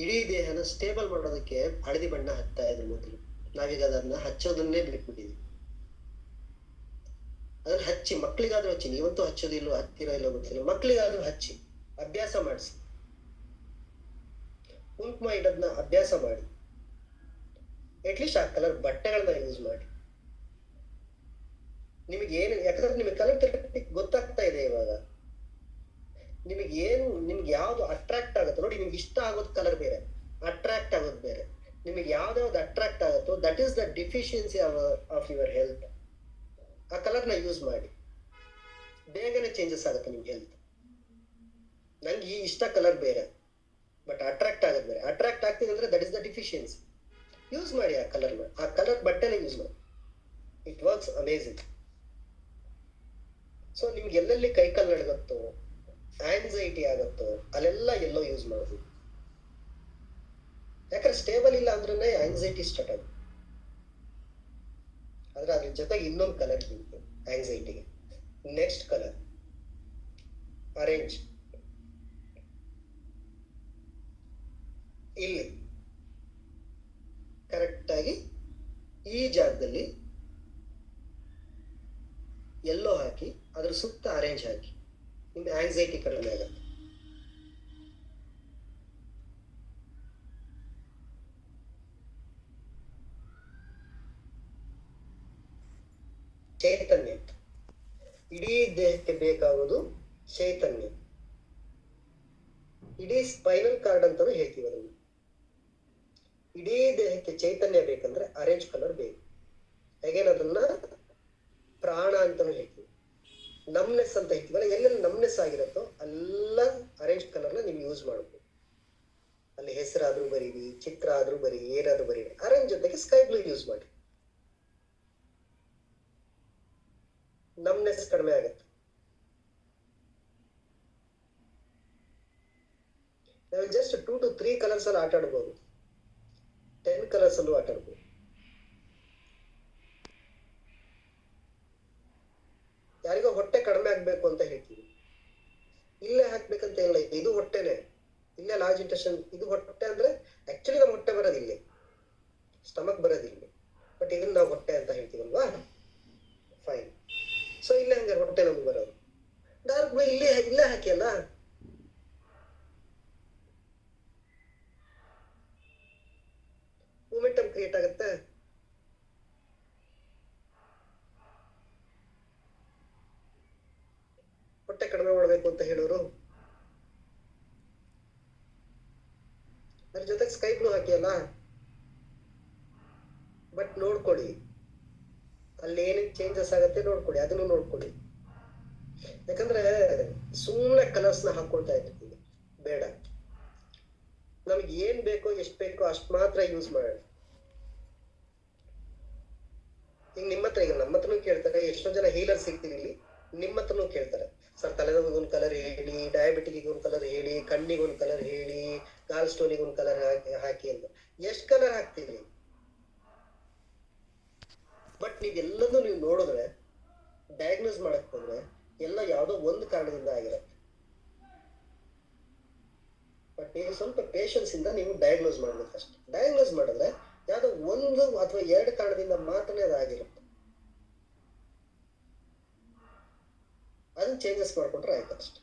ಇಡೀ ದೇಹನ ಸ್ಟೇಬಲ್ ಮಾಡೋದಕ್ಕೆ ಹಳದಿ ಬಣ್ಣ ಹಚ್ತಾ ಇದ್ರು ಮೊದಲು. ನಾವೀಗ ಅದನ್ನ ಹಚ್ಚೋದನ್ನೇ ಬಿಟ್ಬಿಟ್ಟಿದ್ವಿ. ಅದನ್ನ ಹಚ್ಚಿ ಮಕ್ಳಿಗಾದ್ರೂ ಹಚ್ಚಿ, ನೀವಂತೂ ಹಚ್ಚೋದಿಲ್ಲ, ಹತ್ತಿರ ಇಲ್ಲ ಗೊತ್ತಿಲ್ಲ, ಮಕ್ಳಿಗಾದ್ರೂ ಹಚ್ಚಿ ಅಭ್ಯಾಸ ಮಾಡಿಸಿ. ಕುಂಕುಮ ಇಡೋದನ್ನ ಅಭ್ಯಾಸ ಮಾಡಿ. ಅಟ್ಲೀಸ್ಟ್ ಆ ಕಲರ್ ಬಟ್ಟೆಗಳನ್ನ ಯೂಸ್ ಮಾಡಿ. ನಿಮಗೆ ಏನು, ಯಾಕಂದ್ರೆ ನಿಮಗೆ ಕಲರ್ ಗೊತ್ತಾಗ್ತಾ ಇದೆ ಇವಾಗ. ನಿಮ್ಗೆ ಯಾವ್ದು ಅಟ್ರಾಕ್ಟ್ ಆಗುತ್ತೋ ನೋಡಿ, ನಿಮ್ಗೆ ಇಷ್ಟ ಆಗೋದು ಕಲರ್ ಬೇರೆ, ಅಟ್ರಾಕ್ಟ್ ಆಗೋದು ಬೇರೆ. ನಿಮಗೆ ಯಾವ್ದಾವ್ದು ಅಟ್ರಾಕ್ಟ್ ಆಗುತ್ತೋ that is the deficiency of your health. ಆ ಕಲರ್ನ ಯೂಸ್ ಮಾಡಿ, ಬೇಗನೆ ಚೇಂಜಸ್ ಆಗುತ್ತೆ ನಿಮ್ಗೆ ಹೆಲ್ತ್. ನಂಗೆ ಈ ಇಷ್ಟ ಕಲರ್ ಬೇರೆ, ಬಟ್ ಅಟ್ರಾಕ್ಟ್ ಆಗೋದು ಬೇರೆ. ಅಟ್ರಾಕ್ಟ್ ಆಗ್ತಿದೆ ಅಂದ್ರೆ that is the deficiency. Use ಮಾಡಿ ಆ ಕಲರ್ನ, ಆ ಕಲರ್ ಬಟ್ಟೆನ ಯೂಸ್ ಮಾಡಿ. It works amazing. ಸೊ ನಿಮ್ಗೆ ಎಲ್ಲೆಲ್ಲಿ ಕೈಕಾಲು ನಡಗತ್ತೋ, ಆಂಗ್ಸೈಟಿ ಆಗುತ್ತೋ ಅಲ್ಲೆಲ್ಲ ಎಲ್ಲೋ ಯೂಸ್ ಮಾಡೋದು. ಯಾಕಂದ್ರೆ ಸ್ಟೇಬಲ್ ಇಲ್ಲ ಅಂದ್ರೆ ಆಂಗ್ಸೈಟಿ ಸ್ಟಾರ್ಟ್ ಆಗುತ್ತೆ. ಆದ್ರೆ ಅದ್ರ ಜೊತೆಗೆ ಇನ್ನೊಂದು ಕಲರ್ ಇರುತ್ತೆ ಆಂಗ್ಸೈಟಿಗೆ. Next colour orange. ಇಲ್ಲಿ ಕರೆಕ್ಟ್ ಆಗಿ ಈ ಜಾಗದಲ್ಲಿ ಎಲ್ಲೋ ಹಾಕಿ ಅದ್ರ ಸುತ್ತ ಆರೆಂಜ್ ಹಾಕಿ, ನಿಮ್ಗೆ ಆಂಗ್ಸೈಟಿ ಕಡಿಮೆ ಆಗುತ್ತೆ. ಚೈತನ್ಯ, ಇಡೀ ದೇಹಕ್ಕೆ ಬೇಕಾಗುವುದು ಚೈತನ್ಯ. ಇಡೀ ಸ್ಪೈನಲ್ ಕಾರ್ಡ್ ಅಂತಾನು ಹೇಳ್ತೀವಿ ಅದನ್ನು. ಇಡೀ ದೇಹಕ್ಕೆ ಚೈತನ್ಯ ಬೇಕಂದ್ರೆ ಆರೆಂಜ್ ಕಲರ್ ಬೇಕು. ಹೇಗೇನ ಅದನ್ನ ಪ್ರಾಣ ಅಂತಾನು ಹೇಳ್ತೀವಿ. ನಮ್ನೆಸ್ ಅಂತ ಹೇಳ್ತೀವಲ್ಲ, ಎಲ್ಲೆಲ್ಲಿ ನಮ್ನೆಸ್ ಆಗಿರುತ್ತೋ ಅಲ್ಲ ಆರೆಂಜ್ ಕಲರ್ನ ನೀವು ಯೂಸ್ ಮಾಡಬೇಕು. ಅಲ್ಲಿ ಹೆಸರಾದ್ರೂ ಬರೀರಿ, ಚಿತ್ರ ಆದ್ರೂ ಬರೀ, ಏನಾದ್ರೂ ಬರೀರಿ. ಆರೆಂಜ್ ಜೊತೆಗೆ ಸ್ಕೈ ಬ್ಲೂ ಯೂಸ್ ಮಾಡಿ, ನಮ್ನೆಸ್ ಕಡಿಮೆ ಆಗುತ್ತೆ. ನಾವು ಜಸ್ಟ್ 2 to 3 ಕಲರ್ಸ್ ಅಲ್ಲಿ ಆಟ ಆಡ್ಬೋದು, 10 ಕಲರ್ಸ್ ಅಲ್ಲೂ ಆಟ ಆಡ್ಬೋದು. ಯಾರಿಗೋ ಹೊಟ್ಟೆ ಕಡಿಮೆ ಆಗ್ಬೇಕು ಅಂತ ಹೇಳ್ತೀವಿ, ಇಲ್ಲೇ ಹಾಕ್ಬೇಕಂತ ಇಲ್ಲ. ಇದು ಹೊಟ್ಟೆನೆ, ಇಲ್ಲೇ ಲಾರ್ಜ್ ಇಂಟೆಸ್ಟೈನ್. ಇದು ಹೊಟ್ಟೆ ಅಂದ್ರೆ ಆಕ್ಚುಲಿ ನಮ್ಮ ಹೊಟ್ಟೆ ಬರೋದಿಲ್ಲ, ಸ್ಟಮಕ್ ಬರೋದಿಲ್ಲ, ಬಟ್ ಇದನ್ನ ನಾವು ಹೊಟ್ಟೆ ಅಂತ ಹೇಳ್ತೀವಲ್ವಾ. ಫೈನ್. ಸೊ ಇಲ್ಲೇ ಹಂಗೆ ಹೊಟ್ಟೆ ನಮ್ಗೆ ಬರೋದು. ಡಾರ್ಕ್ ಬ್ಲೂ ಇಲ್ಲೇ ಹಾಕಿ ಅಲ್ಲ, ಮೂಮೆಂಟಮ್ ಕ್ರಿಯೇಟ್ ಆಗುತ್ತೆ. ಹೊಟ್ಟೆ ಕಡಿಮೆ ಮಾಡಬೇಕು ಅಂತ ಹೇಳೋರು ಅದ್ರ ಜೊತೆಗೆ ಸ್ಕೈ ಬ್ಲೂ ಹಾಕಿ ಅಲ್ಲ. ಬಟ್ ನೋಡ್ಕೊಳ್ಳಿ ಅಲ್ಲಿ ಏನೇನು ಚೇಂಜಸ್ ಆಗುತ್ತೆ ನೋಡ್ಕೊಳ್ಳಿ, ಅದನ್ನು ನೋಡ್ಕೊಳ್ಳಿ. ಯಾಕಂದ್ರೆ ಸುಮ್ಮನೆ ಕಲರ್ಸ್ನ ಹಾಕೊಳ್ತಾ ಇರ್ತೀವಿ, ಬೇಡ. ನಮ್ಗೆ ಏನ್ ಬೇಕೋ ಎಷ್ಟು ಬೇಕೋ ಅಷ್ಟು ಮಾತ್ರ ಯೂಸ್ ಮಾಡೋಣ. ಈಗ ನಮ್ಮ ಹತ್ರನೂ ಕೇಳ್ತಾರೆ, ಎಷ್ಟೋ ಜನ ಹೀಲರ್ ಸಿಗ್ತೀವಿ ಇಲ್ಲಿ, ನಿಮ್ಮ ಹತ್ರನೂ ಕೇಳ್ತಾರೆ, ಸರ್ ತಲೆನೋವಿಗೆ ಒಂದು ಕಲರ್ ಹೇಳಿ, ಡಯಾಬಿಟಿಗೆ ಒಂದು ಕಲರ್ ಹೇಳಿ, ಕಣ್ಣಿಗೆ ಒಂದು ಕಲರ್ ಹೇಳಿ, ಗಾಲ್ ಸ್ಟೋನಿಗೆ ಒಂದು ಕಲರ್ ಹಾಕಿ ಅಂತ. ಎಷ್ಟು ಕಲರ್ ಹಾಕ್ತೀವಿ? ಬಟ್ ನೀವೆಲ್ಲದೂ ನೀವು ನೋಡಿದ್ರೆ, ಡಯಾಗ್ನೋಸ್ ಮಾಡಕ್ ಹೋದ್ರೆ ಎಲ್ಲ ಯಾವುದೋ ಒಂದು ಕಾರಣದಿಂದ ಆಗಿರುತ್ತೆ. ಬಟ್ ನೀವು ಸ್ವಲ್ಪ ಪೇಷನ್ಸ್ ಇಂದ ನೀವು ಡಯಾಗ್ನೋಸ್ ಮಾಡ್ಬೇಕಷ್ಟೆ. ಡಯಾಗ್ನೋಸ್ ಮಾಡಿದ್ರೆ ಯಾವುದೋ 1 ಅಥವಾ 2 ಕಾರಣದಿಂದ ಮಾತ್ರನೇ ಅದಾಗಿರುತ್ತೆ. ಅದನ್ನ ಚೇಂಜಸ್ ಮಾಡ್ಕೊಂಡ್ರೆ ಆಯ್ತು ಅಷ್ಟೆ.